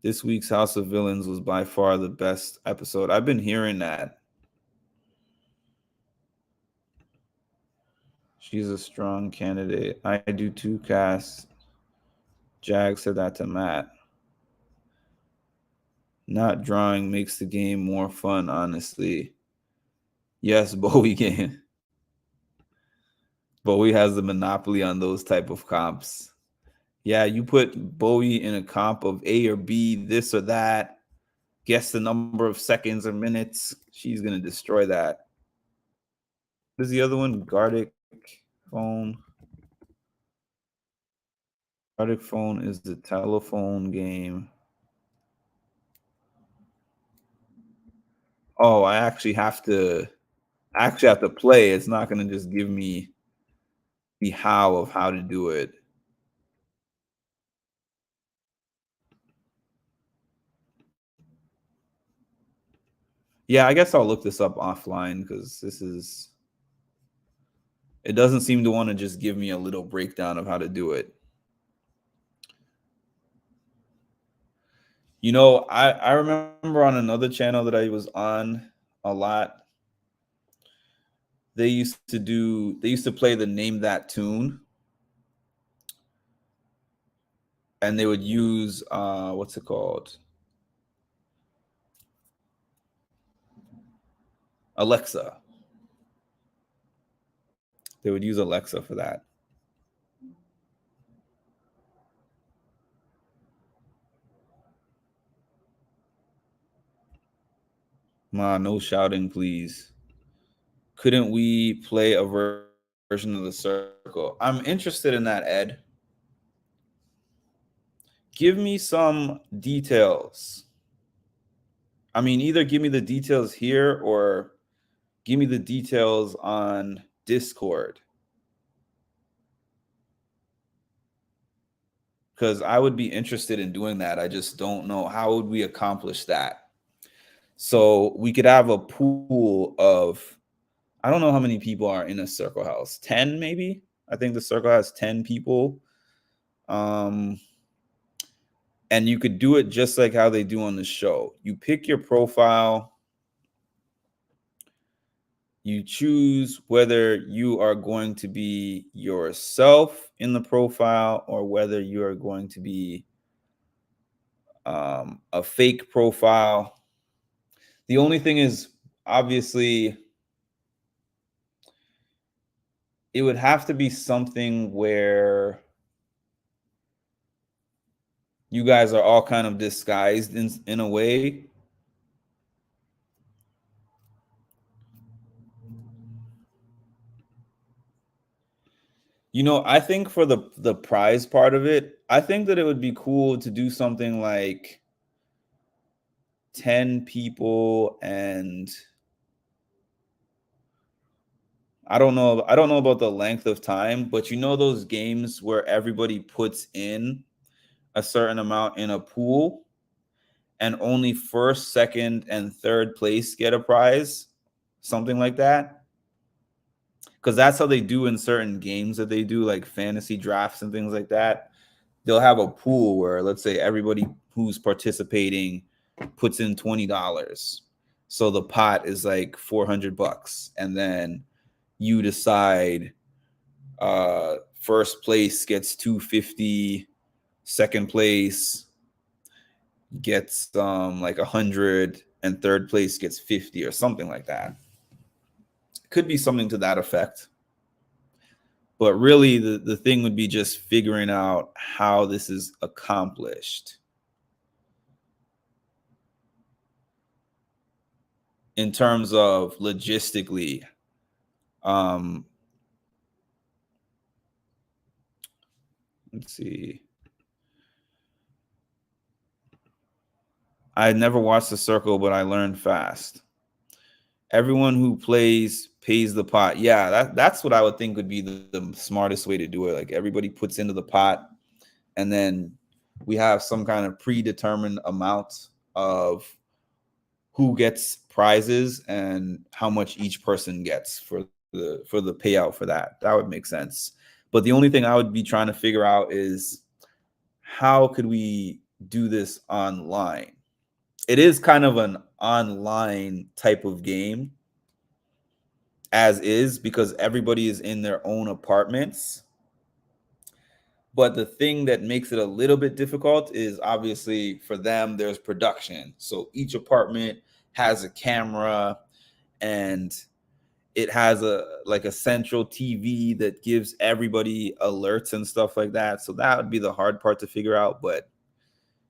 This week's House of Villains was by far the best episode. I've been hearing that. She's a strong candidate. I do too, Cass. Jag said that to Matt. Not drawing makes the game more fun, honestly. Yes, Bowie game. Bowie has the monopoly on those type of comps. Yeah, you put Bowie in a comp of A or B, this or that, guess the number of seconds or minutes, she's going to destroy that. What is the other one? Gardic phone. Gardic phone is the telephone game. Oh, I actually have to play. It's not going to just give me the how of how to do it. Yeah, I guess I'll look this up offline because it doesn't seem to want to just give me a little breakdown of how to do it. You know, I remember on another channel that I was on a lot, they used to play the Name That Tune. And they would use what's it called? Alexa. They would use Alexa for that. Ma, no shouting, please. Couldn't we play a version of the circle? I'm interested in that, Ed. Give me some details. I mean, either give me the details here or give me the details on Discord. Because I would be interested in doing that. I just don't know how would we accomplish that. So we could have a pool of, I don't know how many people are in a circle house. 10 maybe? I think the circle has 10 people. And you could do it just like how they do on the show. You pick your profile. You choose whether you are going to be yourself in the profile or whether you are going to be a fake profile. The only thing is, obviously, it would have to be something where you guys are all kind of disguised in a way. You know, I think for the prize part of it, I think that it would be cool to do something like 10 people, and I don't know about the length of time, but you know those games where everybody puts in a certain amount in a pool and only first, second, and third place get a prize, something like that. because that's how they do in certain games that they do, like fantasy drafts and things like that. They'll have a pool where, let's say, everybody who's participating puts in $20. So the pot is like $400, and then you decide first place gets $250, second place gets like $100, and third place gets $50 or something like that. Could be something to that effect. But really, the thing would be just figuring out how this is accomplished in terms of logistically. Let's see. I never watched The Circle, but I learned fast. Everyone who plays pays the pot. Yeah, that's what I would think would be the smartest way to do it. Like everybody puts into the pot, and then we have some kind of predetermined amount of who gets prizes and how much each person gets for the payout for that. That would make sense. But the only thing I would be trying to figure out is how could we do this online? It is kind of an online type of game as is, because everybody is in their own apartments. But the thing that makes it a little bit difficult is obviously for them, there's production. So each apartment has a camera, and it has a central TV that gives everybody alerts and stuff like that. So that would be the hard part to figure out. But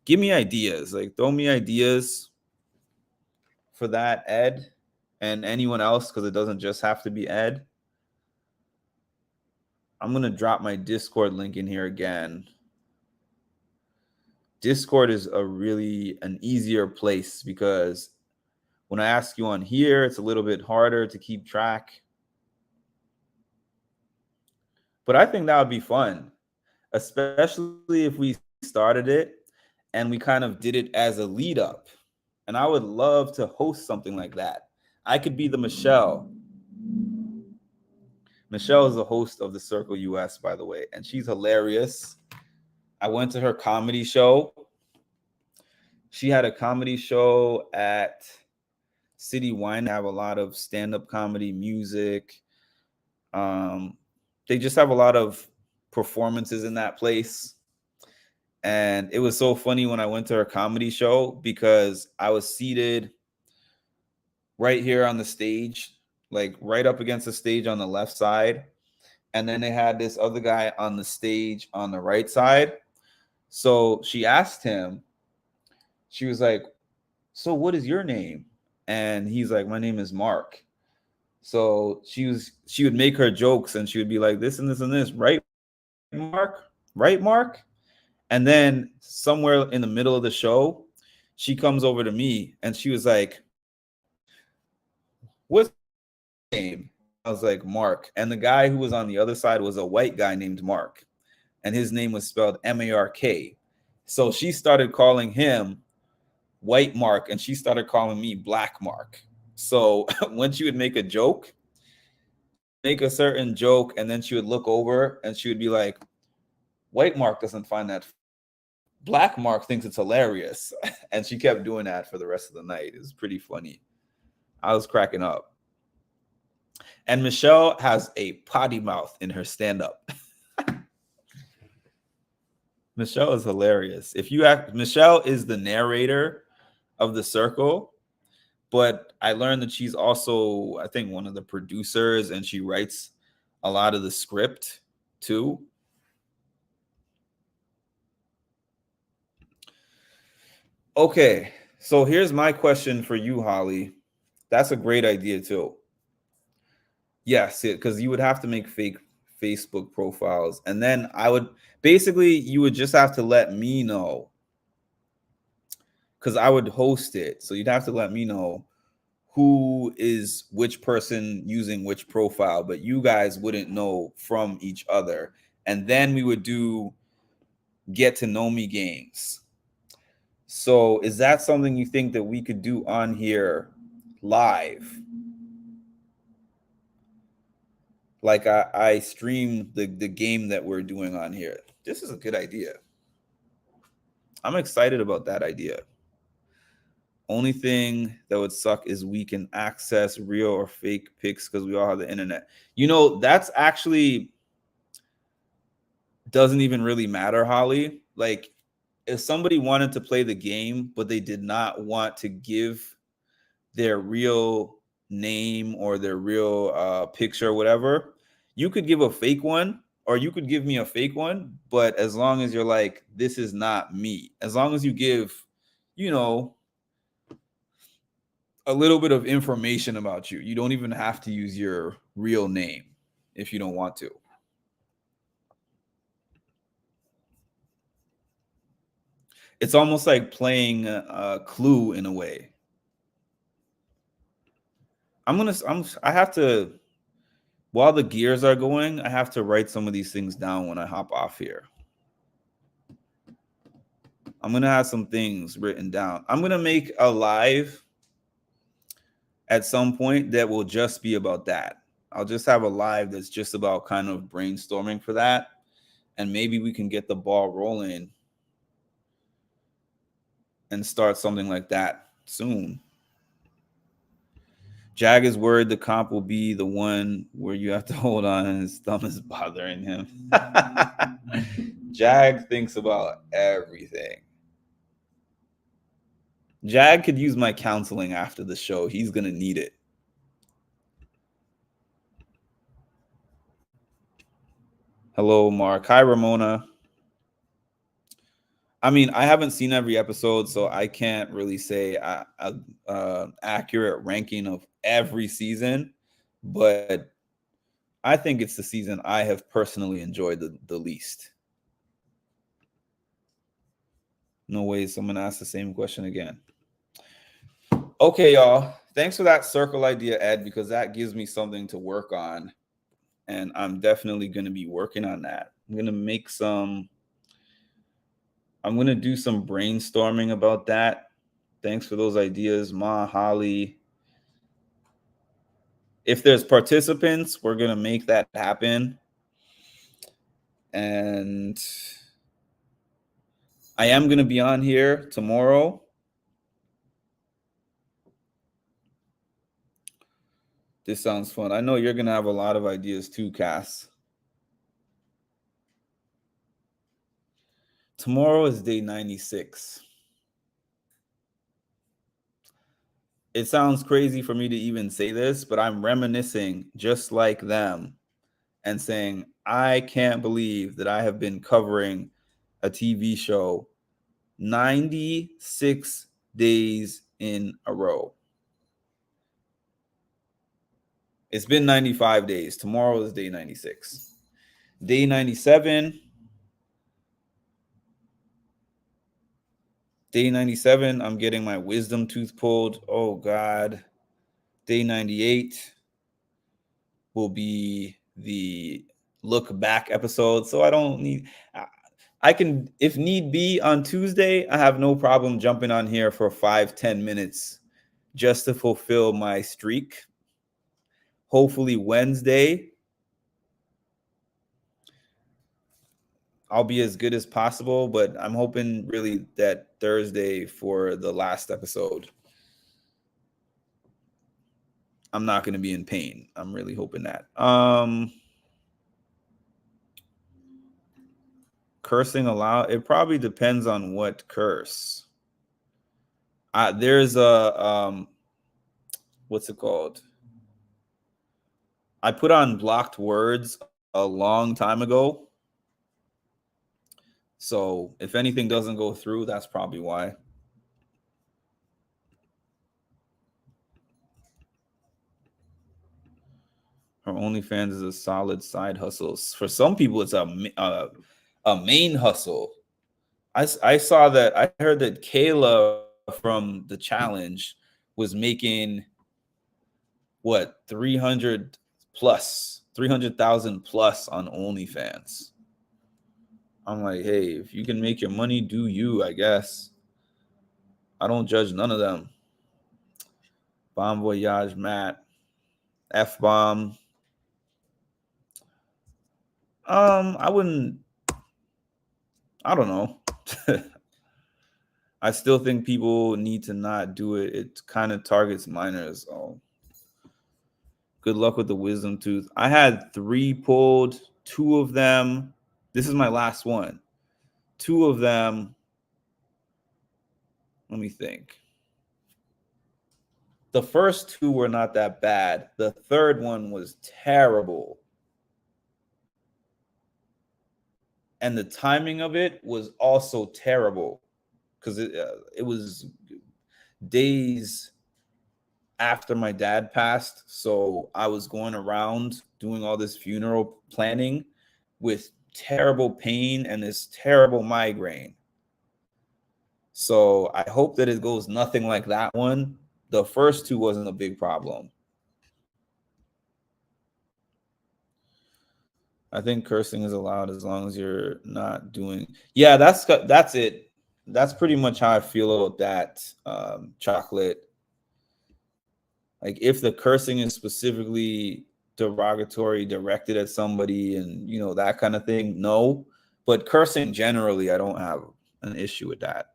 give me ideas, like throw me ideas for that, Ed, and anyone else, because it doesn't just have to be Ed. I'm going to drop my Discord link in here again. Discord is an easier place, because when I ask you on here, it's a little bit harder to keep track. But I think that would be fun, especially if we started it and we kind of did it as a lead up. And I would love to host something like that. I could be the Michelle. Michelle is the host of The Circle US, by the way, and she's hilarious. I went to her comedy show. She had a comedy show at City Wine. They have a lot of stand-up comedy, music. They just have a lot of performances in that place. And it was so funny when I went to her comedy show, because I was seated right here on the stage, like right up against the stage on the left side. And then they had this other guy on the stage on the right side. So she asked him, she was like, "So what is your name?" And he's like, "My name is Mark." So she would make her jokes, and she would be like, "This and this and this, right, Mark? Right, Mark?" And then somewhere in the middle of the show, she comes over to me and she was like, "What's your name?" I was like, "Mark." And the guy who was on the other side was a white guy named Mark, and his name was spelled M-A-R-K. So she started calling him White Mark, and she started calling me Black Mark. So when she would make a joke, make a certain joke, and then she would look over and she would be like, "White Mark doesn't find that. Black Mark thinks it's hilarious." And she kept doing that for the rest of the night. It was pretty funny. I was cracking up. And Michelle has a potty mouth in her stand-up. Michelle is hilarious. Michelle is the narrator of The Circle, but I learned that she's also, I think, one of the producers, and she writes a lot of the script too. Okay, so here's my question for you, Holly. That's a great idea too. Yes, because you would have to make fake Facebook profiles, and then you would just have to let me know, because I would host it. So you'd have to let me know who is which person using which profile, but you guys wouldn't know from each other. And then we would do get to know me games. So is that something you think that we could do on here live? like I stream the game that we're doing on here. This is a good idea. I'm excited about that idea. Only thing that would suck is we can access real or fake pics because we all have the internet. You know, that's actually doesn't even really matter, Holly. Like, if somebody wanted to play the game, but they did not want to give their real name or their real picture or whatever, you could give a fake one, or you could give me a fake one. But as long as you're like, this is not me, as long as you give, you know, a little bit of information about you, you don't even have to use your real name if you don't want to. It's almost like playing a Clue in a way. I have to, while the gears are going, I have to write some of these things down when I hop off here. I'm going to have some things written down. I'm going to make a live at some point that will just be about that. I'll just have a live that's just about kind of brainstorming for that. And maybe we can get the ball rolling and start something like that soon. Jag is worried the comp will be the one where you have to hold on and his thumb is bothering him. Jag thinks about everything. Jag could use my counseling after the show. He's going to need it. Hello, Mark. Hi, Ramona. I mean, I haven't seen every episode, so I can't really say an accurate ranking of every season, but I think it's the season I have personally enjoyed the least. No way someone asked the same question again. Okay, y'all. Thanks for that circle idea, Ed, because that gives me something to work on, and I'm definitely going to be working on that. I'm going to do some brainstorming about that. Thanks for those ideas, Ma, Holly. If there's participants, we're going to make that happen. And I am going to be on here tomorrow. This sounds fun. I know you're going to have a lot of ideas too, Cass. Tomorrow is day 96. It sounds crazy for me to even say this, but I'm reminiscing just like them and saying, I can't believe that I have been covering a TV show 96 days in a row. It's been 95 days. Tomorrow is day 96. Day 97. Day 97, I'm getting my wisdom tooth pulled. Oh, God. Day 98 will be the look back episode. So I don't need... I can, if need be, on Tuesday, I have no problem jumping on here for 5-10 minutes just to fulfill my streak. Hopefully Wednesday, I'll be as good as possible, but I'm hoping really that Thursday for the last episode, I'm not going to be in pain. I'm really hoping that. Cursing allowed? It probably depends on what curse. There's a, what's it called? I put on blocked words a long time ago. So if anything doesn't go through, that's probably why. Her OnlyFans is a solid side hustle. For some people, it's a main hustle. I saw that. I heard that Kayla from the challenge was making what 300,000 plus on OnlyFans. I'm like, hey, if you can make your money, do you, I guess. I don't judge none of them. Bon Voyage, Matt. F-bomb. I wouldn't. I don't know. I still think people need to not do it. It kind of targets minors. Oh, good luck with the wisdom tooth. I had 3 pulled. 2 of them. This is my last one. 2 of them. Let me think. The first 2 were not that bad. The third one was terrible. And the timing of it was also terrible because it was days after my dad passed. So I was going around doing all this funeral planning with terrible pain and this terrible migraine. So I hope that it goes nothing like that one. The first 2 wasn't a big problem. I think cursing is allowed as long as you're not doing. Yeah, that's it. That's pretty much how I feel about that, chocolate. Like if the cursing is specifically derogatory, directed at somebody, and that kind of thing, no. But cursing generally, I don't have an issue with that.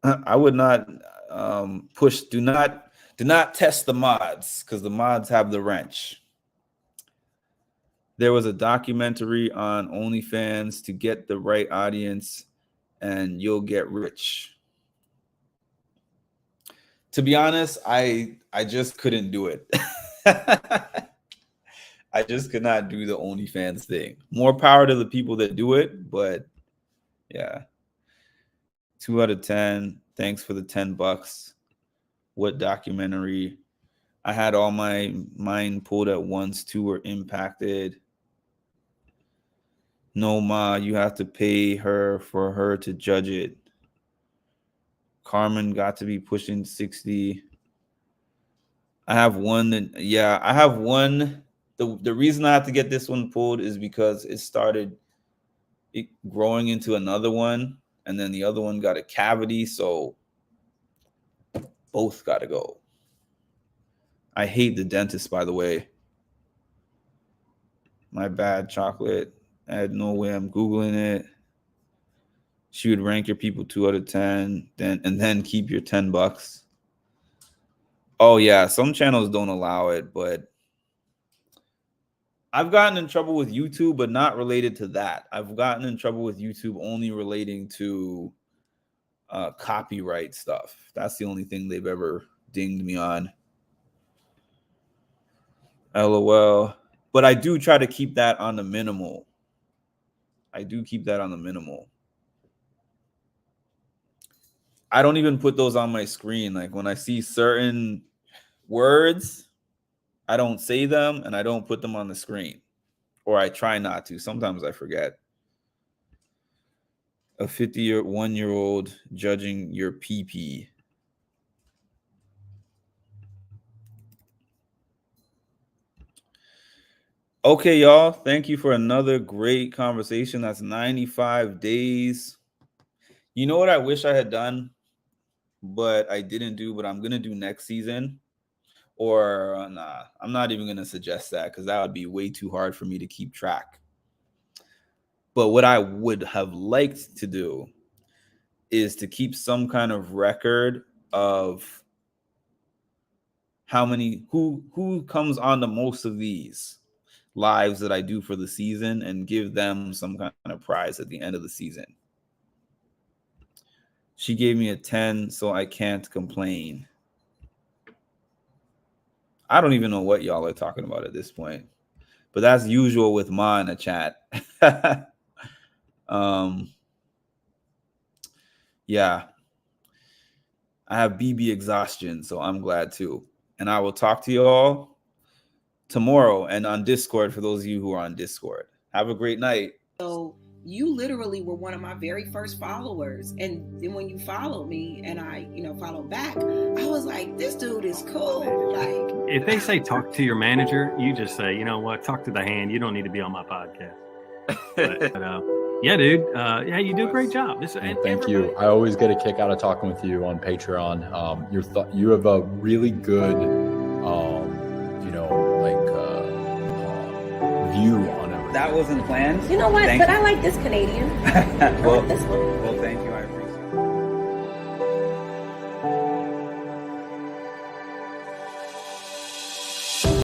I would not push. Do not test the mods because the mods have the wrench. There was a documentary on OnlyFans to get the right audience and you'll get rich. To be honest, I just couldn't do it. I just could not do the OnlyFans thing. More power to the people that do it, but yeah. 2 out of 10. Thanks for the $10. What documentary? I had all mine pulled at once. 2 were impacted. No, ma, you have to pay her for her to judge it. Carmen got to be pushing 60. I have one that, yeah, I have one. The reason I have to get this one pulled is because it started growing into another one, and then the other one got a cavity, so both got to go. I hate the dentist, by the way. My bad, chocolate. I had no way. I'm Googling it. She would rank your people 2 out of 10, then keep your $10. Oh yeah, some channels don't allow it, but I've gotten in trouble with YouTube, but not related to that. I've gotten in trouble with YouTube only relating to copyright stuff. That's the only thing they've ever dinged me on. LOL. But I do try to keep that on the minimal. I don't even put those on my screen. Like when I see certain words, I don't say them and I don't put them on the screen. Or I try not to. Sometimes I forget. A 51-year-old judging your pee-pee. Okay, y'all. Thank you for another great conversation. That's 95 days. You know what I wish I had done, but I didn't do, but I'm going to do next season? Or nah, I'm not even going to suggest that because that would be way too hard for me to keep track. But what I would have liked to do is to keep some kind of record of how many, who comes on the most of these lives that I do for the season and give them some kind of prize at the end of the season. She gave me a 10, so I can't complain. I don't even know what y'all are talking about at this point, but that's usual with Ma in the chat. Yeah, I have BB exhaustion, so I'm glad too. And I will talk to you all tomorrow and on Discord for those of you who are on Discord. Have a great night. So you literally were one of my very first followers. And then when you followed me and I, followed back, I was like, this dude is cool. Like, if they say talk to your manager, you just say, you know what, talk to the hand. You don't need to be on my podcast. But yeah, dude. Yeah, you do a great job. Thank you. I always get a kick out of talking with you on Patreon. You have a really good view on everything. That wasn't planned. You know what? Thank But you. I like this Canadian. I Well, like this one.